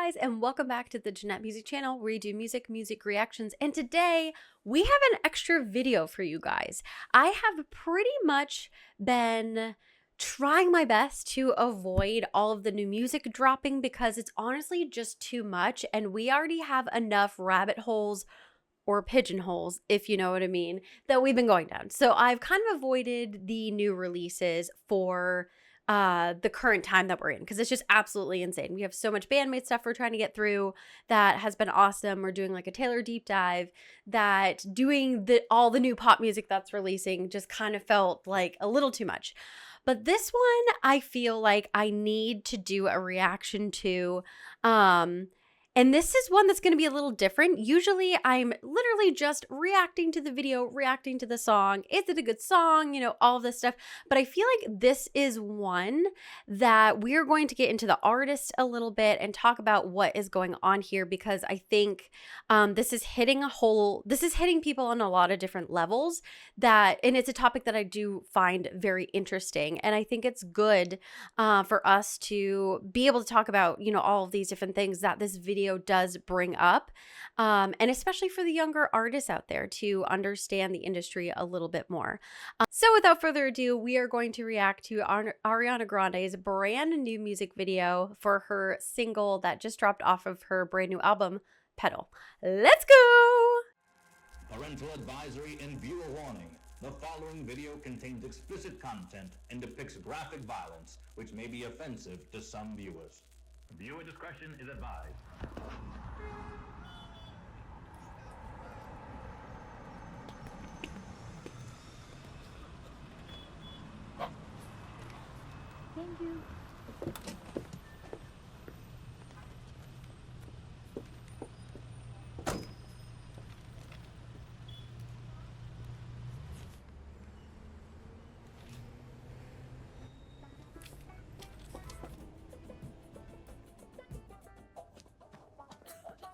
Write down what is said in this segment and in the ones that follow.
guys, and welcome back to the Jeanette Music Channel, where we do music reactions. And today we have an extra video for you guys. I have pretty much been trying my best to avoid all of the new music dropping because it's honestly just too much, and we already have enough rabbit holes or pigeonholes, if you know what I mean, that we've been going down. So I've kind of avoided the new releases for the current time that we're in, because it's just absolutely insane. We have so much bandmate stuff we're trying to get through that has been awesome. We're doing like a Taylor deep dive, that doing all the new pop music that's releasing just kind of felt like a little too much. But this one, I feel like I need to do a reaction to. And this is one that's going to be a little different. Usually I'm literally just reacting to the video, reacting to the song. Is it a good song? You know, all of this stuff. But I feel like this is one that we're going to get into the artist a little bit and talk about what is going on here, because I think this is hitting people on a lot of different levels, and it's a topic that I do find very interesting. And I think it's good for us to be able to talk about, you know, all of these different things that this video does bring up, and especially for the younger artists out there to understand the industry a little bit more. So without further ado, we are going to react to Ariana Grande's brand new music video for her single that just dropped off of her brand new album, Petal. Let's go! Parental advisory and viewer warning. The following video contains explicit content and depicts graphic violence, which may be offensive to some viewers. Viewer discretion is advised. Thank you.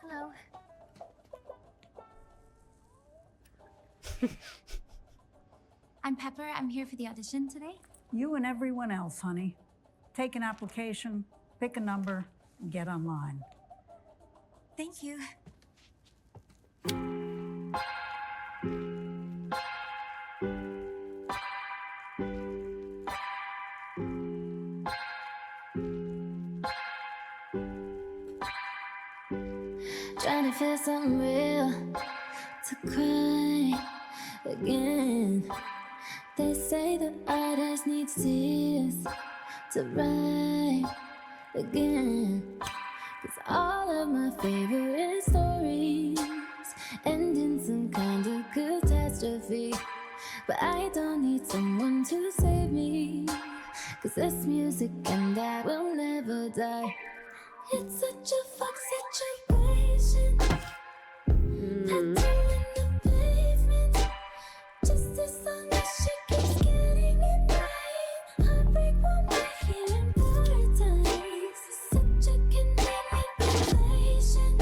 Hello. I'm Pepper. I'm here for the audition today. You and everyone else, honey. Take an application, pick a number, and get online. Thank you. Trying to feel something real to cry again. They say the artist needs tears to write again. 'Cause all of my favorite stories end in some kind of catastrophe. But I don't need someone to save me, 'cause this music and I will never die. It's such a fuck situation. Tattoo in the pavement. Just as long as she keeps getting it right. Heartbreak won't be here in paradise. It's such a convenient relation.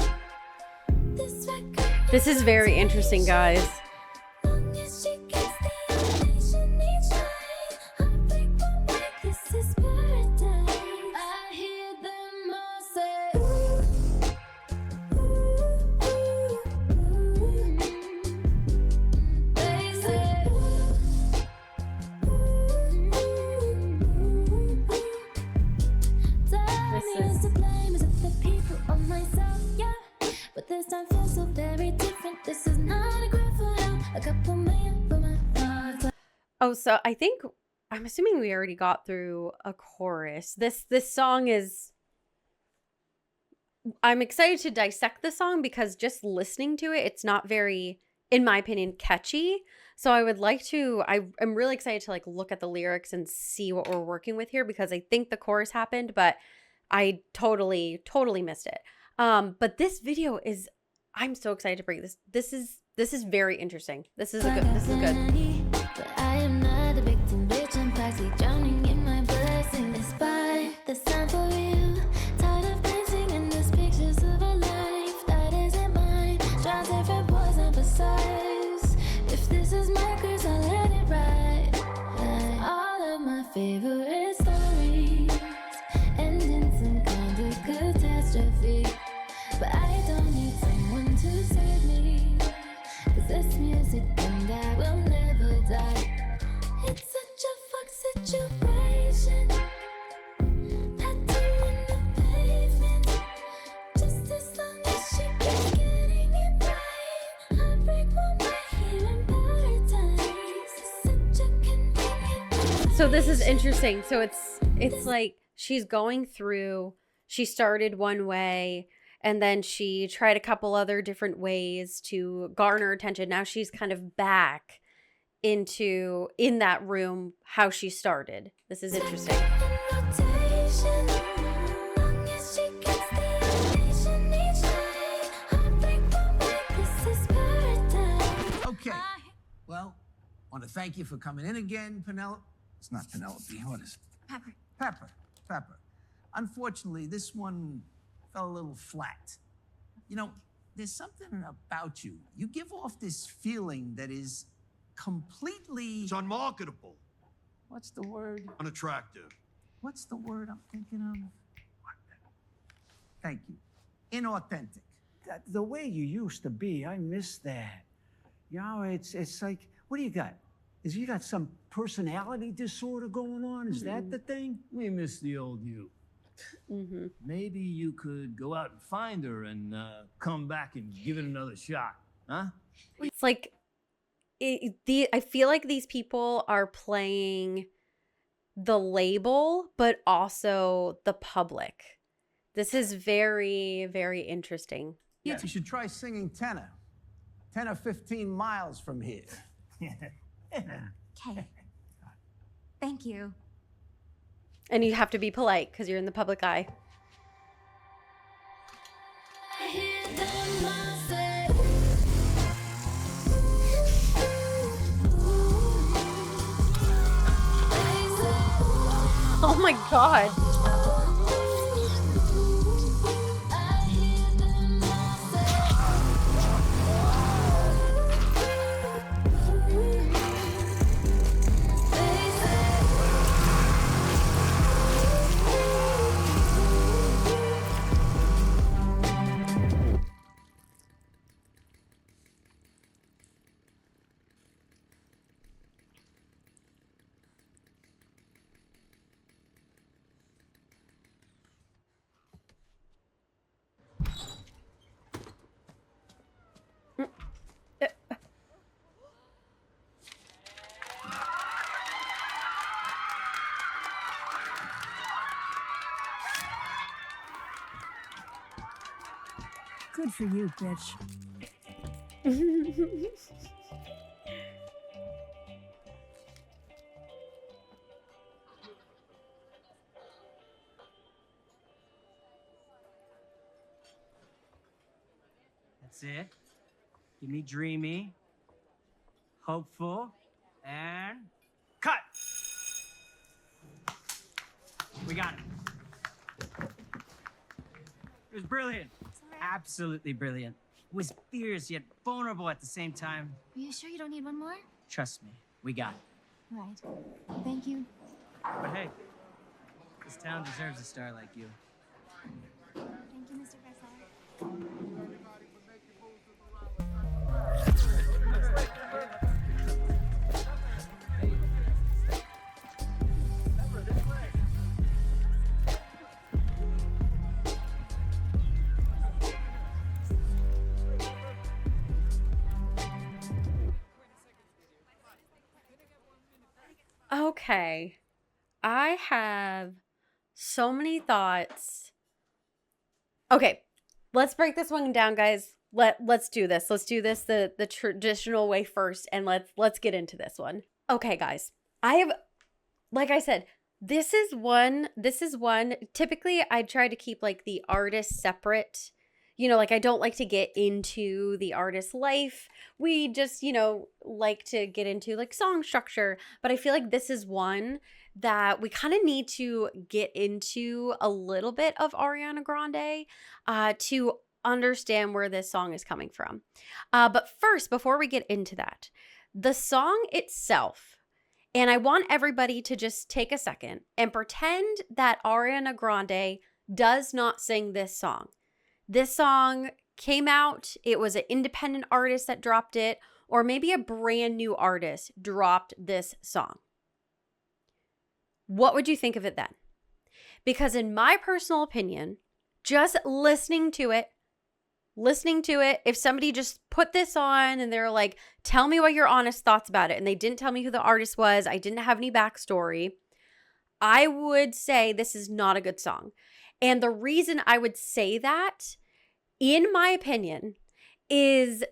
This record. This is very interesting, guys. Long as she gets the attention each night. Heartbreak won't make this is paradise. I hear them all say, ooh, ooh, ooh, ooh. They say, ooh, ooh, ooh. Tell me who's to blame, is it the people or myself? Yeah, but this time feels so very different. This is not a graph for hell. A couple million for my heart. Oh, so I'm assuming we already got through a chorus. This song is, I'm excited to dissect the song because just listening to it, it's not very, in my opinion, catchy. So I would like to, I'm really excited to like look at the lyrics and see what we're working with here, because I think the chorus happened, but I totally missed it. But this video is, I'm so excited to bring this. This is very interesting. This is good. But I am not a victim, bitch. I'm toxic, drowning in my blessing. Despite the sign for you, tired of dancing in these pictures of a life that isn't mine. Try different boys emphasize. If this is my curse, I'll let it ride. Like all of my favorite stories end in some kind of catastrophe. music and I will never die. It's such a fuck situation. Tattoo on the pavement. Just as long as she keeps getting it right. Heartbreak will be here in paradise. It's such a convenient. So this is interesting. So it's like she's going through, she started one way and then she tried a couple other different ways to garner attention. Now she's kind of back in that room how she started. This is interesting. Rotation. Long as she gets the ovation each night. Heartbreak will make this is paradise. Okay. Well, want to thank you for coming in again, Penelope. It's not Penelope. What is it? Pepper. Pepper. Unfortunately, this one fell a little flat. You know, there's something about you. You give off this feeling that is completely... It's unmarketable, What's the word? unattractive. What's the word I'm thinking of? Thank you. Inauthentic. The way you used to be, I miss that. You know, it's like, what do you got? Is you got some personality disorder going on? Is that the thing? We miss the old you. Mm-hmm. Maybe you could go out and find her and come back and give it another shot, huh? It's like I feel like these people are playing the label, but also the public. This is very, very interesting. You should try singing tenor. 10 or 15 miles from here. Okay. Thank you. And you have to be polite because you're in the public eye. I hear them all say, Oh my God. I hear them all Good for you, bitch. That's it. Give me dreamy, hopeful, and cut. We got it. It was brilliant. Absolutely brilliant. It was fierce yet vulnerable at the same time. Are you sure you don't need one more? Trust me, we got it. Right. Thank you. But hey, this town deserves a star like you. Thank you, Mr. Petal. Okay. I have so many thoughts. Okay, let's break this one down, guys. Let's do this. Let's do this the traditional way first, and let's get into this one. Okay, guys. I have, like I said, this is one. Typically, I try to keep like the artist separate. You know, like I don't like to get into the artist's life. We just, like to get into like song structure. But I feel like this is one that we kind of need to get into a little bit of Ariana Grande to understand where this song is coming from. But first, before we get into that, the song itself, and I want everybody to just take a second and pretend that Ariana Grande does not sing this song. This song came out, it was an independent artist that dropped it, or maybe a brand new artist dropped this song, what would you think of it then? Because in my personal opinion, just listening to it, if somebody just put this on and they're like, tell me what your honest thoughts about it, and they didn't tell me who the artist was, I didn't have any backstory, I would say this is not a good song. And the reason I would say that, in my opinion, is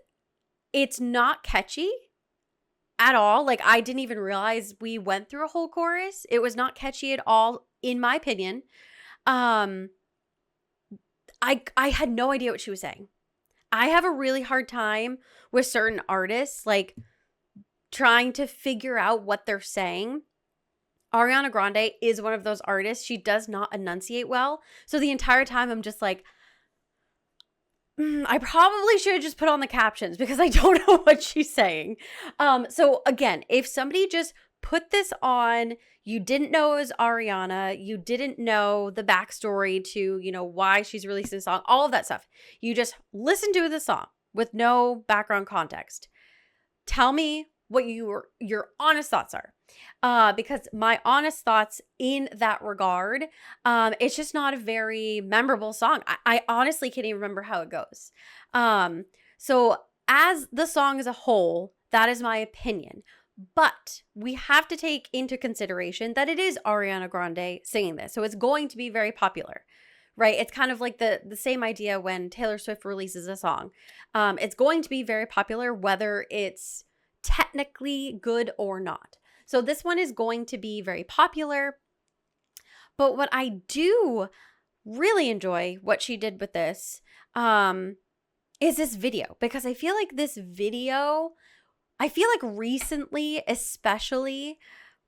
it's not catchy at all. Like, I didn't even realize we went through a whole chorus. It was not catchy at all, in my opinion. I had no idea what she was saying. I have a really hard time with certain artists, like, trying to figure out what they're saying. Ariana Grande is one of those artists. She does not enunciate well. So the entire time I'm just like, I probably should have just put on the captions because I don't know what she's saying. So again, if somebody just put this on, you didn't know it was Ariana, you didn't know the backstory to, why she's releasing the song, all of that stuff. You just listened to the song with no background context. Tell me what your honest thoughts are. Because my honest thoughts in that regard, it's just not a very memorable song. I honestly can't even remember how it goes. So as the song as a whole, that is my opinion. But we have to take into consideration that it is Ariana Grande singing this. So it's going to be very popular, right? It's kind of like the same idea when Taylor Swift releases a song. It's going to be very popular, whether it's technically good or not. So this one is going to be very popular. But what I do really enjoy what she did with this is this video, because I feel like recently, especially,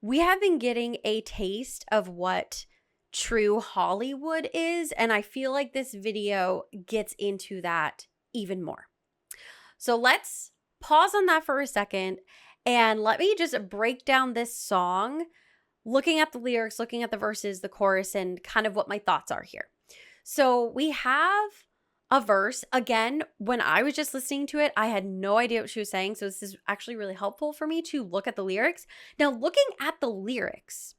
we have been getting a taste of what true Hollywood is. And I feel like this video gets into that even more. So let's pause on that for a second and let me just break down this song, looking at the lyrics, looking at the verses, the chorus, and kind of what my thoughts are here. So we have a verse. Again, when I was just listening to it, I had no idea what she was saying. So this is actually really helpful for me to look at the lyrics. Now, looking at the lyrics,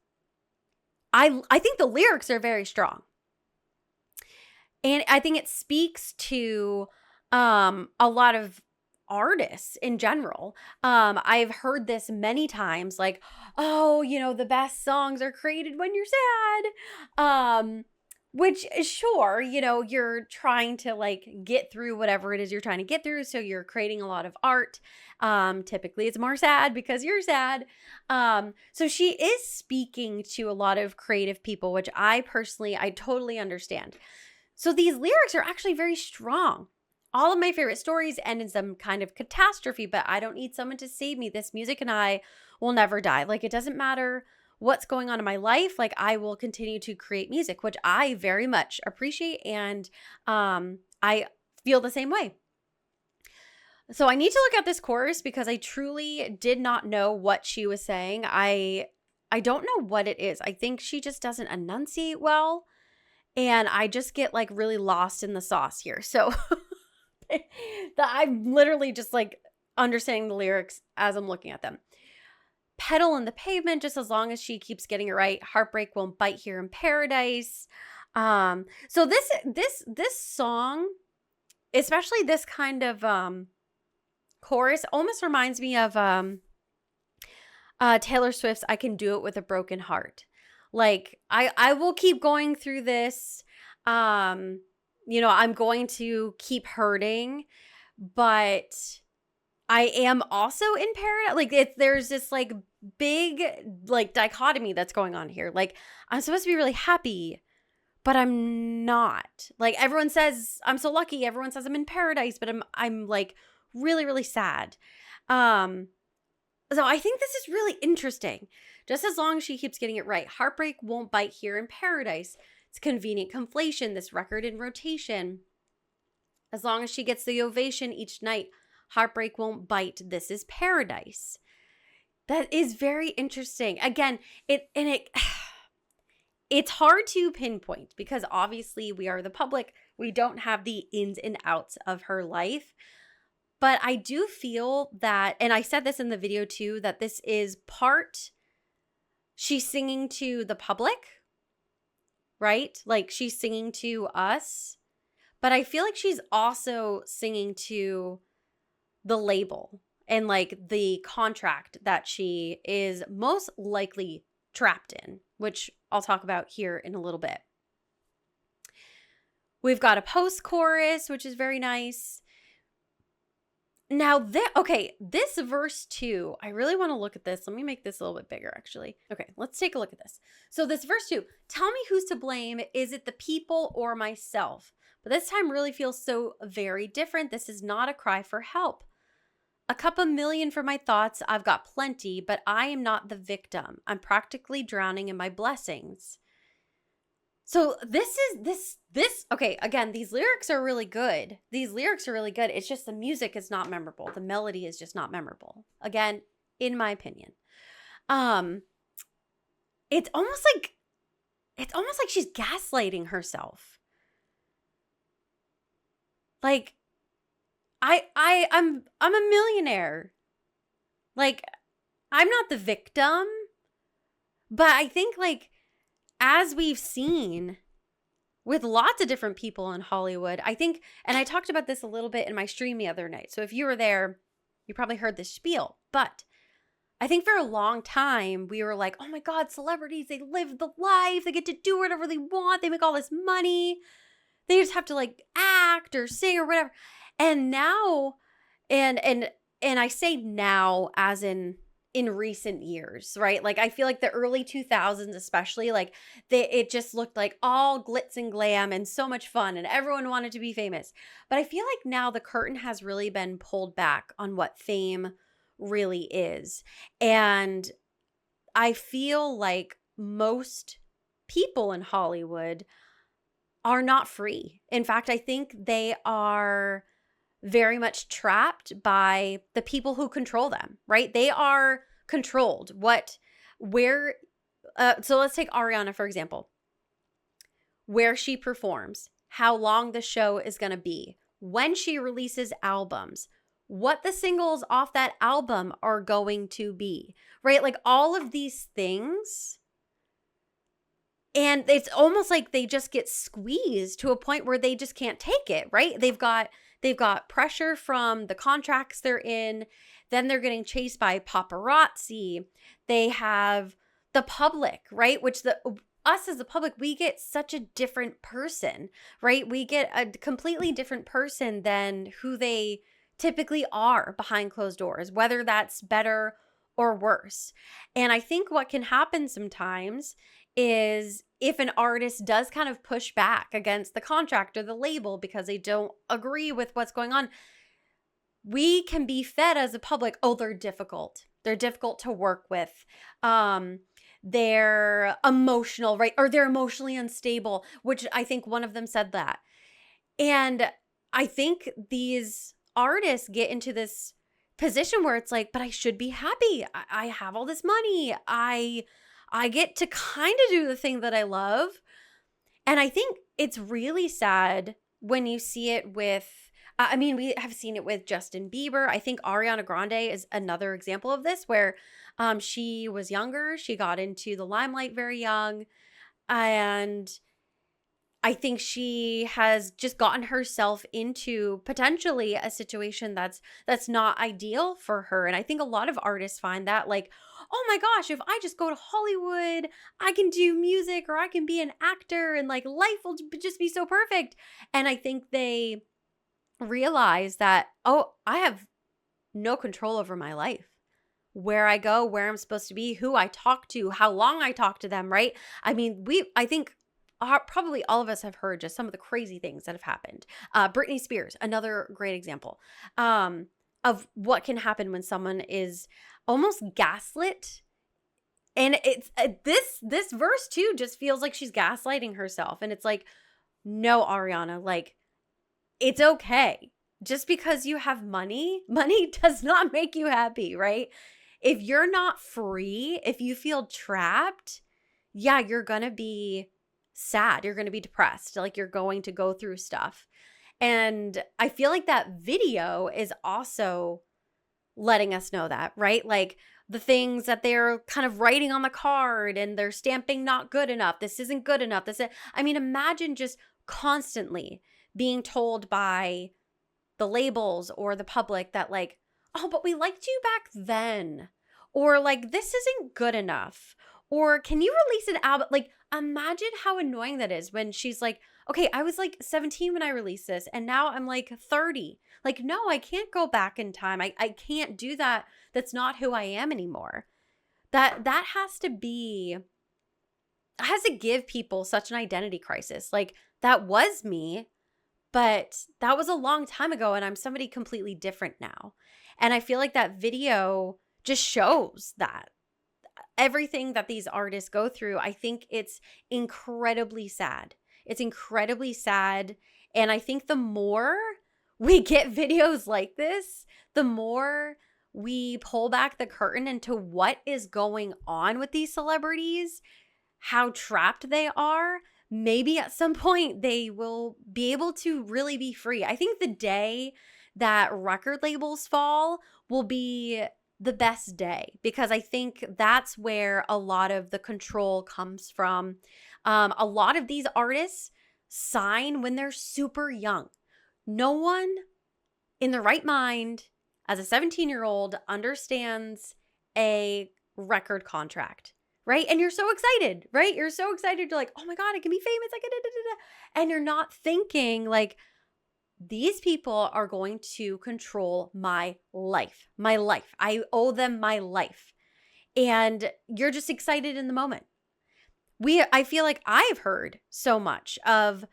I think the lyrics are very strong. And I think it speaks to a lot of artists in general. I've heard this many times, like, oh, the best songs are created when you're sad. Which, sure, you're trying to like get through whatever it is you're trying to get through. So you're creating a lot of art. Typically it's more sad because you're sad. So she is speaking to a lot of creative people, which I totally understand. So these lyrics are actually very strong. All of my favorite stories end in some kind of catastrophe, but I don't need someone to save me. This music and I will never die. Like, it doesn't matter what's going on in my life. Like, I will continue to create music, which I very much appreciate. And I feel the same way. So I need to look at this chorus because I truly did not know what she was saying. I don't know what it is. I think she just doesn't enunciate well. And I just get like really lost in the sauce here. So I'm literally just like understanding the lyrics as I'm looking at them. Petal in the pavement, just as long as she keeps getting it right. Heartbreak won't bite here in paradise. So this song, especially this kind of chorus, almost reminds me of Taylor Swift's "I Can Do It With a Broken Heart." Like, I will keep going through this. I'm going to keep hurting, but I am also in paradise. Like, there's this like big like dichotomy that's going on here. Like, I'm supposed to be really happy, but I'm not. Like, everyone says I'm so lucky. Everyone says I'm in paradise, but I'm like really, really sad. So I think this is really interesting. Just as long as she keeps getting it right. Heartbreak won't bite here in paradise. It's convenient conflation, this record in rotation. As long as she gets the ovation each night, heartbreak won't bite. This is paradise. That is very interesting. Again, it's hard to pinpoint because obviously we are the public. We don't have the ins and outs of her life. But I do feel that, and I said this in the video too, that this is part she's singing to the public, right? Like she's singing to us. But I feel like she's also singing to the label and like the contract that she is most likely trapped in, which I'll talk about here in a little bit. We've got a post-chorus, which is very nice. Now, this verse 2, I really want to look at this. Let me make this a little bit bigger, actually. Okay, let's take a look at this. So this verse 2, tell me who's to blame. Is it the people or myself? But this time really feels so very different. This is not a cry for help. A cup a million for my thoughts. I've got plenty, but I am not the victim. I'm practically drowning in my blessings. So okay, again, these lyrics are really good. It's just the music is not memorable. The melody is just not memorable. Again, in my opinion. It's almost like she's gaslighting herself. Like, I'm a millionaire. Like, I'm not the victim. But I think, like, as we've seen with lots of different people in Hollywood, I think, and I talked about this a little bit in my stream the other night. So if you were there, you probably heard this spiel. But I think for a long time, we were like, oh my God, celebrities, they live the life. They get to do whatever they want. They make all this money. They just have to like act or sing or whatever. And now, and I say now as in recent years, right? Like I feel like the early 2000s, especially, like it just looked like all glitz and glam and so much fun and everyone wanted to be famous. But I feel like now the curtain has really been pulled back on what fame really is. And I feel like most people in Hollywood are not free. In fact, I think they are very much trapped by the people who control them, right? They are controlled. So let's take Ariana, for example. Where she performs, how long the show is going to be, when she releases albums, what the singles off that album are going to be, right? Like all of these things. And it's almost like they just get squeezed to a point where they just can't take it, right? They've got pressure from the contracts they're in. Then they're getting chased by paparazzi. They have the public, right? Which us as the public, we get such a different person, right? We get a completely different person than who they typically are behind closed doors, whether that's better or worse. And I think what can happen sometimes is if an artist does kind of push back against the contract or the label because they don't agree with what's going on, we can be fed as a public, oh, they're difficult. They're difficult to work with. They're emotional, right? Or they're emotionally unstable, which I think one of them said that. And I think these artists get into this position where it's like, but I should be happy. I have all this money. I get to kind of do the thing that I love. And I think it's really sad when you see it with, we have seen it with Justin Bieber. I think Ariana Grande is another example of this where she was younger. She got into the limelight very young. And I think she has just gotten herself into potentially a situation that's not ideal for her. And I think a lot of artists find that like, oh my gosh, if I just go to Hollywood, I can do music or I can be an actor and like life will just be so perfect. And I think they realize that, oh, I have no control over my life. Where I go, where I'm supposed to be, who I talk to, how long I talk to them, right? I mean, I think probably all of us have heard just some of the crazy things that have happened. Britney Spears, another great example of what can happen when someone is almost gaslit. And it's this verse too just feels like she's gaslighting herself. And it's like, no, Ariana, like, it's okay. Just because you have money does not make you happy, right? If you're not free, if you feel trapped, yeah, you're going to be sad. You're going to be depressed. Like you're going to go through stuff. And I feel like that video is also letting us know that, right? Like the things that they're kind of writing on the card and they're stamping not good enough. This isn't good enough. I mean, imagine just constantly being told by the labels or the public that like, oh, but we liked you back then. Or like, this isn't good enough. Or can you release an album? Like, imagine how annoying that is when she's like, okay, I was like 17 when I released this and now I'm like 30. Like, no, I can't go back in time. I can't do that. That's not who I am anymore. That has to be, has to give people such an identity crisis. Like, that was me, but that was a long time ago and I'm somebody completely different now. And I feel like that video just shows that everything that these artists go through. I think it's incredibly sad. It's incredibly sad. And I think the more we get videos like this, the more we pull back the curtain into what is going on with these celebrities, how trapped they are. Maybe at some point they will be able to really be free. I think the day that record labels fall will be the best day, because I think that's where a lot of the control comes from. A lot of these artists sign when they're super young. No one in the right mind as a 17-year-old understands a record contract, right? And you're so excited, right? You're so excited. You're like, oh my God, I can be famous. I can da-da-da-da. And you're not thinking like, these people are going to control my life. My life. I owe them my life. And you're just excited in the moment. I feel like I've heard so much of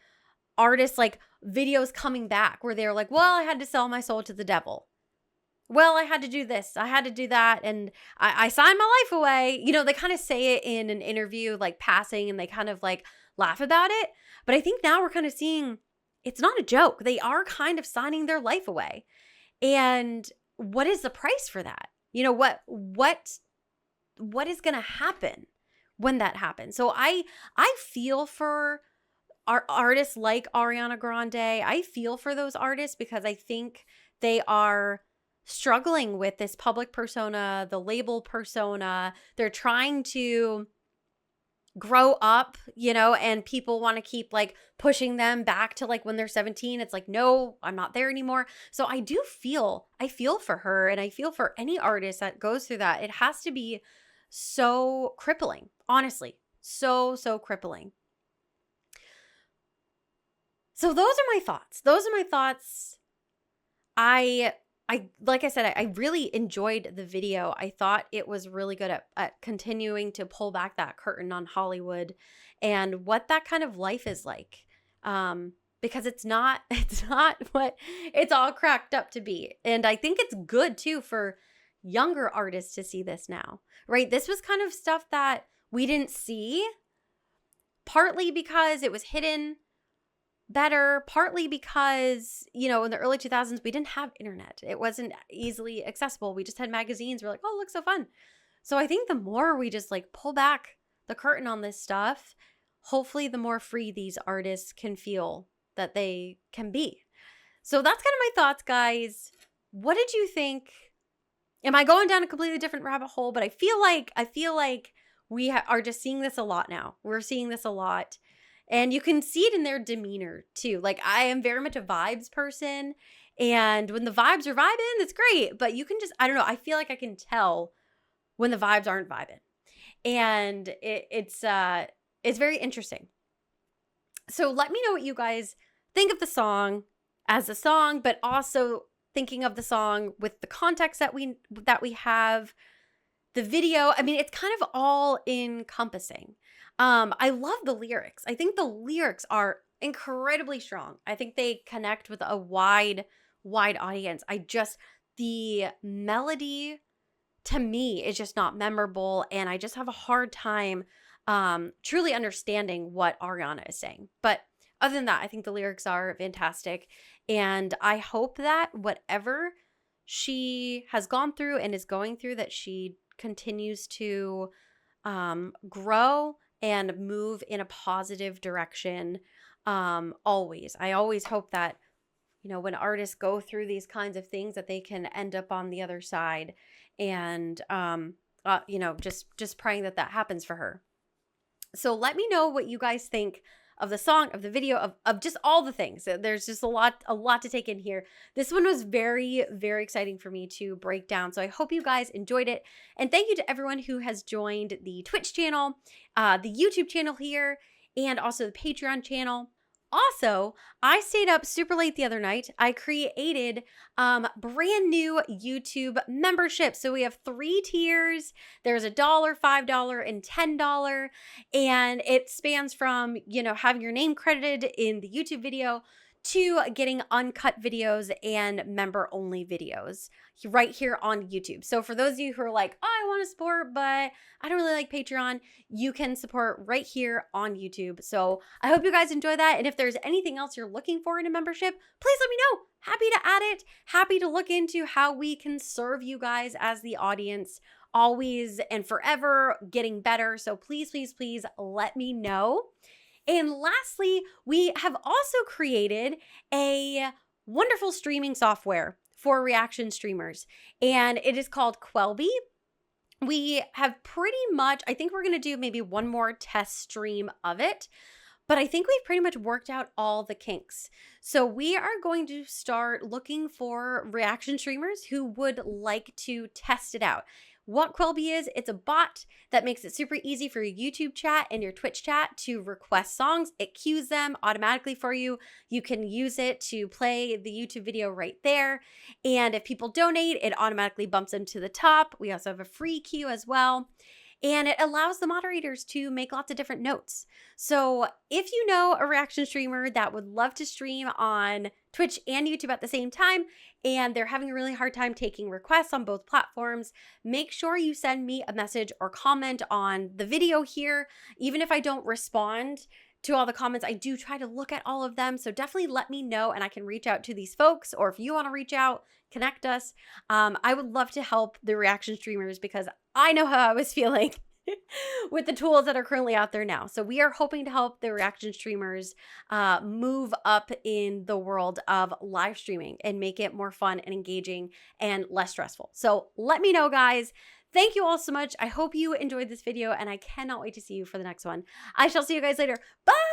artists, like videos coming back where they're like, well, I had to sell my soul to the devil. Well, I had to do this. I had to do that. And I signed my life away. You know, they kind of say it in an interview, like passing, and they kind of like laugh about it. But I think now we're kind of seeing it's not a joke. They are kind of signing their life away. And what is the price for that? You know, what is going to happen when that happens? So I feel for our artists like Ariana Grande. I feel for those artists because I think they are struggling with this public persona, the label persona. They're trying to grow up, you know, and people want to keep like pushing them back to like when they're 17. It's like, no, I'm not there anymore. So I feel for her, and I feel for any artist that goes through that. It has to be so crippling, honestly, so crippling. So those are my thoughts. I like I said, I really enjoyed the video. I thought it was really good at continuing to pull back that curtain on Hollywood and what that kind of life is like. Because it's not what it's all cracked up to be. And I think it's good too for younger artists to see this now, right? This was kind of stuff that we didn't see, partly because it was hidden better, partly because, you know, in the early 2000s, we didn't have internet. It wasn't easily accessible. We just had magazines. We're like, oh, it looks so fun. So I think the more we just like pull back the curtain on this stuff, hopefully the more free these artists can feel that they can be. So that's kind of my thoughts, guys. What did you think? Am I going down a completely different rabbit hole? But I feel like we are just seeing this a lot now. We're seeing this a lot. And you can see it in their demeanor too. Like, I am very much a vibes person. And when the vibes are vibing, that's great. But you can just, I don't know, I feel like I can tell when the vibes aren't vibing. And it's very interesting. So let me know what you guys think of the song as a song, but also thinking of the song with the context that we have. The video, I mean, it's kind of all encompassing. I love the lyrics. I think the lyrics are incredibly strong. I think they connect with a wide audience. The melody to me is just not memorable, and I just have a hard time truly understanding what Ariana is saying. But other than that, I think the lyrics are fantastic, and I hope that whatever she has gone through and is going through, that she continues to grow and move in a positive direction. I always hope that you know, when artists go through these kinds of things, that they can end up on the other side. And, you know, just praying that that happens for her. So let me know what you guys think of the song, of the video, of just all the things. There's just a lot to take in here. This one was very, very exciting for me to break down. So I hope you guys enjoyed it. And thank you to everyone who has joined the Twitch channel, the YouTube channel here, and also the Patreon channel. Also, I stayed up super late the other night. I created brand new YouTube membership. So we have 3 tiers. There's $1, $5, and $10. And it spans from, you know, having your name credited in the YouTube video to getting uncut videos and member only videos right here on YouTube. So for those of you who are like, oh, I want to support, but I don't really like Patreon, you can support right here on YouTube. So I hope you guys enjoy that. And if there's anything else you're looking for in a membership, please let me know. Happy to add it. Happy to look into how we can serve you guys as the audience, always and forever getting better. So please, please, please let me know. And lastly, we have also created a wonderful streaming software for reaction streamers, and it is called Quelby. We have pretty much, I think we're going to do maybe one more test stream of it, but I think we've pretty much worked out all the kinks. So we are going to start looking for reaction streamers who would like to test it out. What Quelby is, it's a bot that makes it super easy for your YouTube chat and your Twitch chat to request songs. It queues them automatically for you. You can use it to play the YouTube video right there. And if people donate, it automatically bumps them to the top. We also have a free queue as well. And it allows the moderators to make lots of different notes. So if you know a reaction streamer that would love to stream on Twitch and YouTube at the same time, and they're having a really hard time taking requests on both platforms, make sure you send me a message or comment on the video here. Even if I don't respond to all the comments, I do try to look at all of them. So definitely let me know and I can reach out to these folks, or if you want to reach out, connect us. I would love to help the reaction streamers because I know how I was feeling with the tools that are currently out there now. So we are hoping to help the reaction streamers move up in the world of live streaming and make it more fun and engaging and less stressful. So let me know, guys. Thank you all so much. I hope you enjoyed this video, and I cannot wait to see you for the next one. I shall see you guys later. Bye!